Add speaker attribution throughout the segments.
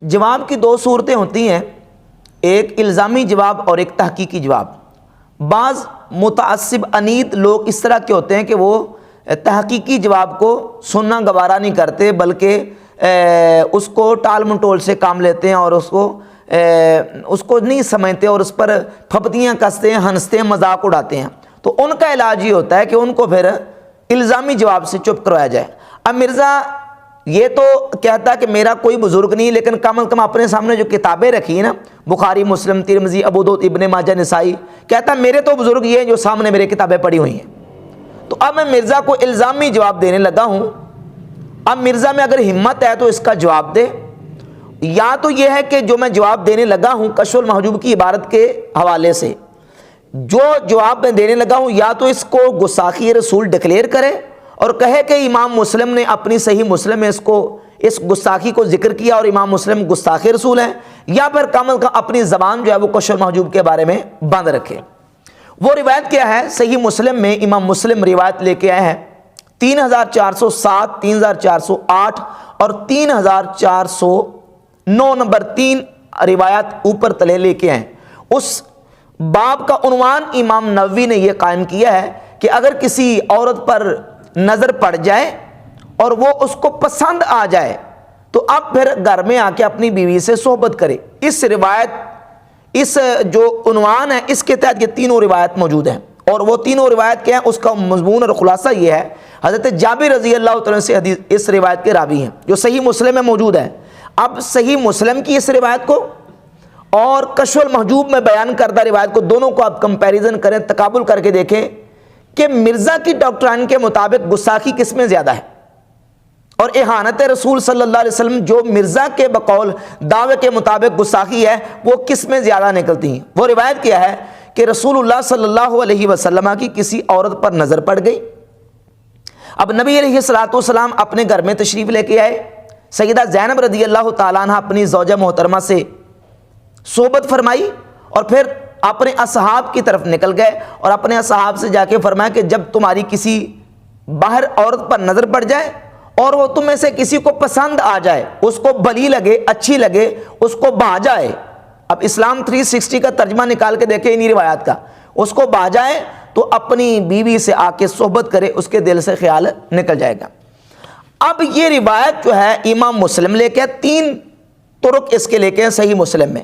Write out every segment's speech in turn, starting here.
Speaker 1: جواب کی دو صورتیں ہوتی ہیں، ایک الزامی جواب اور ایک تحقیقی جواب۔ بعض متعصب انید لوگ اس طرح کے ہوتے ہیں کہ وہ تحقیقی جواب کو سننا گوارا نہیں کرتے، بلکہ اس کو ٹال مٹول سے کام لیتے ہیں اور اس کو نہیں سمجھتے اور اس پر پھپتیاں کستے ہیں، ہنستے ہیں، مذاق اڑاتے ہیں۔ تو ان کا علاج یہ ہوتا ہے کہ ان کو پھر الزامی جواب سے چپ کروایا جائے۔ اب مرزا یہ تو کہتا ہے کہ میرا کوئی بزرگ نہیں، لیکن کم از کم اپنے سامنے جو کتابیں رکھی ہیں نا، بخاری، مسلم، ترمذی، ابو داؤد، ابن ماجہ، نسائی، کہتا ہے میرے تو بزرگ یہ ہیں جو سامنے میرے کتابیں پڑھی ہوئی ہیں۔ تو اب میں مرزا کو الزامی جواب دینے لگا ہوں۔ اب مرزا میں اگر ہمت ہے تو اس کا جواب دے، یا تو یہ ہے کہ جو میں جواب دینے لگا ہوں کشف المحجوب کی عبارت کے حوالے سے جو جواب میں دینے لگا ہوں، یا تو اس کو گستاخی رسول ڈکلیئر کرے اور کہے کہ امام مسلم نے اپنی صحیح مسلم میں اس گستاخی کو ذکر کیا اور امام مسلم گستاخ رسول ہیں، یا پھر کم از کم اپنی زبان جو ہے وہ کشف المحجوب کے بارے میں بند رکھے۔ وہ روایت کیا ہے؟ صحیح مسلم میں امام مسلم روایت لے کے آئے ہیں 3407، 3408 اور 3409 نمبر 3 روایت اوپر تلے لے کے آئے۔ اس باب کا عنوان امام نووی نے یہ قائم کیا ہے کہ اگر کسی عورت پر نظر پڑ جائے اور وہ اس کو پسند آ جائے تو اب پھر گھر میں آ کے اپنی بیوی سے صحبت کرے۔ اس روایت، اس جو عنوان ہے، اس کے تحت یہ تینوں روایت موجود ہیں، اور وہ تینوں روایت کیا ہیں؟ اس کا مضمون اور خلاصہ یہ ہے، حضرت جابر رضی اللہ تعالیٰ سے حدیث اس روایت کے راوی ہیں جو صحیح مسلم میں موجود ہے۔ اب صحیح مسلم کی اس روایت کو اور کشف المحجوب میں بیان کردہ روایت کو، دونوں کو آپ کمپیریزن کریں، تقابل کر کے دیکھیں کہ مرزا کی ڈاکٹرائن کے مطابق گستاخی کس میں زیادہ ہے اور اہانت رسول صلی اللہ علیہ وسلم جو مرزا کے بقول دعوے کے مطابق گستاخی ہے وہ کس میں زیادہ نکلتی ہیں۔ وہ روایت کیا ہے کہ رسول اللہ صلی اللہ علیہ وسلم کی کسی عورت پر نظر پڑ گئی۔ اب نبی علیہ الصلوۃ والسلام اپنے گھر میں تشریف لے کے آئے، سیدہ زینب رضی اللہ تعالیٰ عنہ اپنی زوجہ محترمہ سے صحبت فرمائی اور پھر اپنے اصحاب کی طرف نکل گئے اور اپنے اصحاب سے جا کے فرمایا کہ جب تمہاری کسی باہر عورت پر نظر پڑ جائے اور وہ تم میں سے کسی کو پسند آ جائے، اس کو بھلی لگے، اچھی لگے، اس کو بھا جائے۔ اب اسلام 360 کا ترجمہ نکال کے دیکھیں انہی روایات کا، اس کو بھا جائے تو اپنی بیوی سے آ کے صحبت کرے، اس کے دل سے خیال نکل جائے گا۔ اب یہ روایت جو ہے امام مسلم لے کے 3 طرق اس کے لے کے صحیح مسلم میں،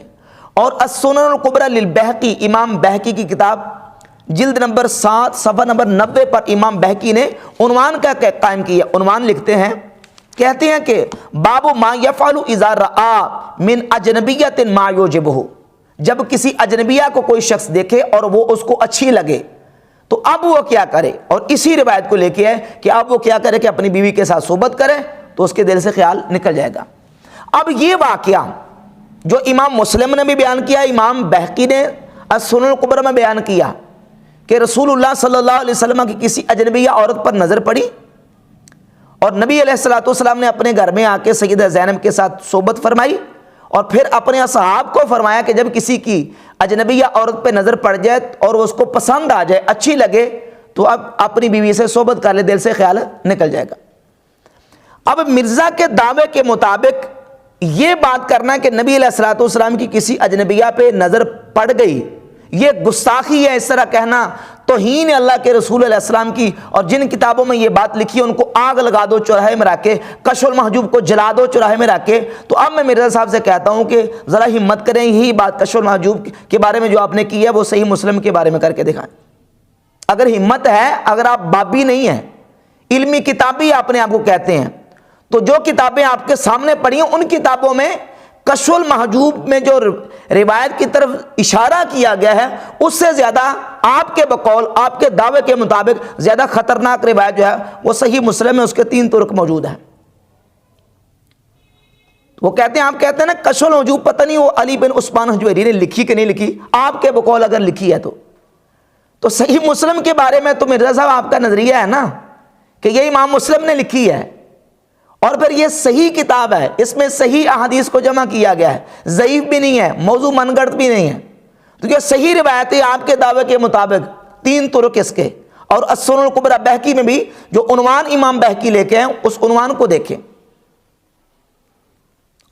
Speaker 1: اور السنن الکبریٰ للبہقی، امام بہقی کی کتاب جلد نمبر 7 صفحہ نمبر 90 پر امام بہقی نے عنوان کا قائم کیا۔ عنوان لکھتے ہیں، کہتے ہیں کہ باب ما یفعل اذا رأى من اجنبیۃ ما یعجبہ، جب کسی اجنبیہ کو کوئی شخص دیکھے اور وہ اس کو اچھی لگے تو اب وہ کیا کرے، اور اسی روایت کو لے کے ہے کہ اب وہ کیا کرے کہ اپنی بیوی کے ساتھ صحبت کرے تو اس کے دل سے خیال نکل جائے گا۔ اب یہ واقعہ جو امام مسلم نے بھی بیان کیا، امام بہقی نے السنن الکبریٰ میں بیان کیا کہ رسول اللہ صلی اللہ علیہ وسلم کی کسی اجنبیہ عورت پر نظر پڑی اور نبی علیہ الصلوۃ والسلام نے اپنے گھر میں آ کے سیدہ زینب کے ساتھ صحبت فرمائی اور پھر اپنے اصحاب کو فرمایا کہ جب کسی کی اجنبیہ عورت پہ نظر پڑ جائے اور اس کو پسند آ جائے، اچھی لگے، تو اب اپنی بیوی سے صحبت کر لے، دل سے خیال نکل جائے گا۔ اب مرزا کے دعوے کے مطابق یہ بات کرنا کہ نبی علیہ الصلوۃ والسلام کی کسی اجنبیہ پہ نظر پڑ گئی، یہ گستاخی ہے، اس طرح کہنا توہین ہے اللہ کے رسول علیہ السلام کی، اور جن کتابوں میں یہ بات لکھی ہے ان کو آگ لگا دو چوراہے میں رکھ کے، کشف المحجوب کو جلا دو چوراہے میں رکھ کے۔ تو اب میں مرزا صاحب سے کہتا ہوں کہ ذرا ہمت کریں، یہی بات کشف المحجوب کے بارے میں جو آپ نے کی ہے وہ صحیح مسلم کے بارے میں کر کے دکھائیں۔ اگر ہمت ہے، اگر آپ بابی نہیں ہیں، علمی کتابی اپنے آپ کو کہتے ہیں، تو جو کتابیں آپ کے سامنے پڑھی ہیں ان کتابوں میں کشف المحجوب میں جو روایت کی طرف اشارہ کیا گیا ہے اس سے زیادہ آپ کے بقول، آپ کے دعوے کے مطابق زیادہ خطرناک روایت جو ہے وہ صحیح مسلم میں اس کے 3 طرق موجود ہیں۔ وہ کہتے ہیں، آپ کہتے ہیں نا کشف المحجوب پتہ نہیں وہ علی بن عثمان حجویری نے لکھی کہ نہیں لکھی، آپ کے بقول اگر لکھی ہے تو صحیح مسلم کے بارے میں تو مرزا صاحب آپ کا نظریہ ہے نا کہ یہ امام مسلم نے لکھی ہے، اور پھر یہ صحیح کتاب ہے، اس میں صحیح احادیث کو جمع کیا گیا ہے، ضعیف بھی نہیں ہے، موضوع من گڑت بھی نہیں ہے، تو یہ صحیح روایتیں آپ کے دعوے کے مطابق 3 طرق اس کے، اور السنن الکبریٰ بہقی میں بھی جو عنوان امام بہقی لے کے ہیں اس عنوان کو دیکھیں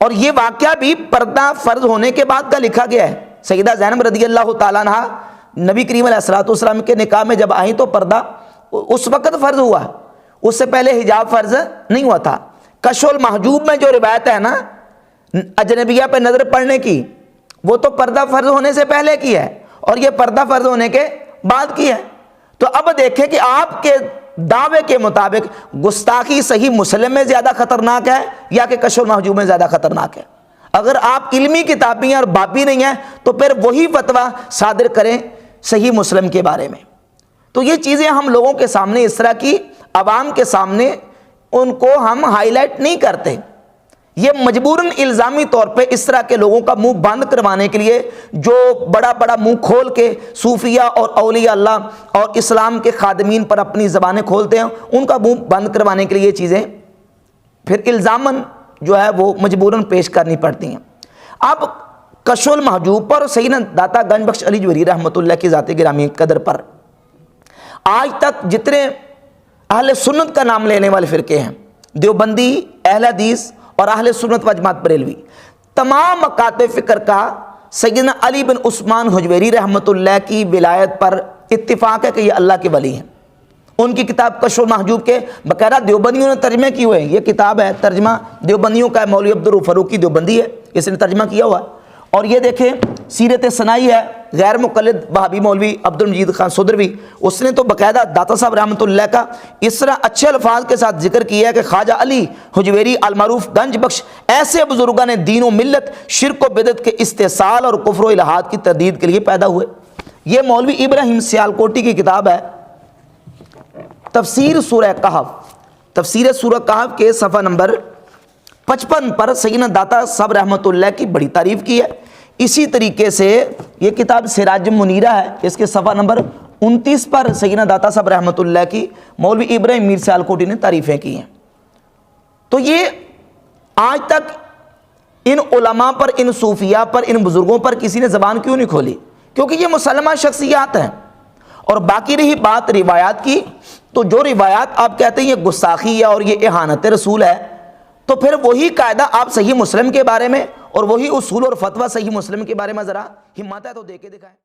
Speaker 1: اور یہ واقعہ بھی پردہ فرض ہونے کے بعد کا لکھا گیا ہے۔ سیدہ زینب رضی اللہ تعالیٰ عنہ نبی کریم علیہ الصلوۃ والسلام کے نکاح میں جب آئیں تو پردہ اس وقت فرض ہوا، اس سے پہلے حجاب فرض نہیں ہوا تھا۔ کشف المحجوب میں جو روایت ہے نا اجنبیہ پہ نظر پڑنے کی، وہ تو پردہ فرض ہونے سے پہلے کی ہے اور یہ پردہ فرض ہونے کے بعد کی ہے۔ تو اب دیکھیں کہ آپ کے دعوے کے مطابق گستاخی صحیح مسلم میں زیادہ خطرناک ہے یا کہ کشف المحجوب میں زیادہ خطرناک ہے؟ اگر آپ علمی کتابی اور بابی نہیں ہیں تو پھر وہی فتویٰ صادر کریں صحیح مسلم کے بارے میں۔ تو یہ چیزیں ہم لوگوں کے سامنے اس طرح کی عوام کے سامنے ان کو ہم ہائی لائٹ نہیں کرتے۔ یہ مجبوراً الزامی طور پہ اس طرح کے لوگوں کا منہ بند کروانے کے لیے جو بڑا بڑا منہ کھول کے صوفیہ اور اولیاء اللہ اور اسلام کے خادمین پر اپنی زبانیں کھولتے ہیں، ان کا منہ بند کروانے کے لیے یہ چیزیں پھر الزاماً جو ہے وہ مجبوراً پیش کرنی پڑتی ہیں۔ اب کشف المحجوب پر سیدنا داتا گنج بخش علی جوہری رحمۃ اللہ کی ذات گرامی قدر پر آج تک جتنے اہل سنت کا نام لینے والے فرقے ہیں، دیوبندی، اہل حدیث اور اہل سنت و جماعت بریلوی، تمام مکاتب فکر کا سیدنا علی بن عثمان حجویری رحمۃ اللہ کی ولایت پر اتفاق ہے کہ یہ اللہ کے ولی ہیں۔ ان کی کتاب کشف المحجوب کے باقاعدہ دیوبندیوں نے ترجمے کیے ہوئے ہیں۔ یہ کتاب ہے، ترجمہ دیوبندیوں کا ہے، مولوی عبدالرؤف فاروقی دیوبندی ہے، اس نے ترجمہ کیا ہوا ہے۔ اور یہ دیکھیں سیرت ثنائی ہے، غیر مقلد وہابی مولوی عبدالمجید خان سدروی، اس نے تو باقاعدہ داتا صاحب رحمۃ اللہ کا اس طرح اچھے الفاظ کے ساتھ ذکر کیا ہے کہ خواجہ علی حجویری المعروف گنج بخش ایسے بزرگان دین و ملت، شرک و بدعت کے استحصال اور کفر و الحاد کی تردید کے لیے پیدا ہوئے۔ یہ مولوی ابراہیم سیالکوٹی کی کتاب ہے تفسیر سورہ کہف، تفسیر سورہ کہف کے صفحہ نمبر 55 پر سیدنا داتا صاحب رحمۃ اللہ کی بڑی تعریف کی ہے۔ اسی طریقے سے یہ کتاب سراج منیرہ ہے، اس کے صفحہ نمبر 29 پر سیدنا داتا صاحب رحمۃ اللہ کی مولوی ابراہیم میر سیالکوٹی نے تعریفیں کی ہیں۔ تو یہ آج تک ان علماء پر، ان صوفیاء پر، ان بزرگوں پر کسی نے زبان کیوں نہیں کھولی؟ کیونکہ یہ مسلمہ شخصیات ہیں۔ اور باقی رہی بات روایات کی، تو جو روایات آپ کہتے ہیں یہ گستاخی ہے اور یہ اہانت رسول ہے، تو پھر وہی قاعدہ آپ صحیح مسلم کے بارے میں اور وہی اصول اور فتویٰ صحیح مسلم کے بارے میں ذرا ہمت ہے تو دے کے دکھائیں۔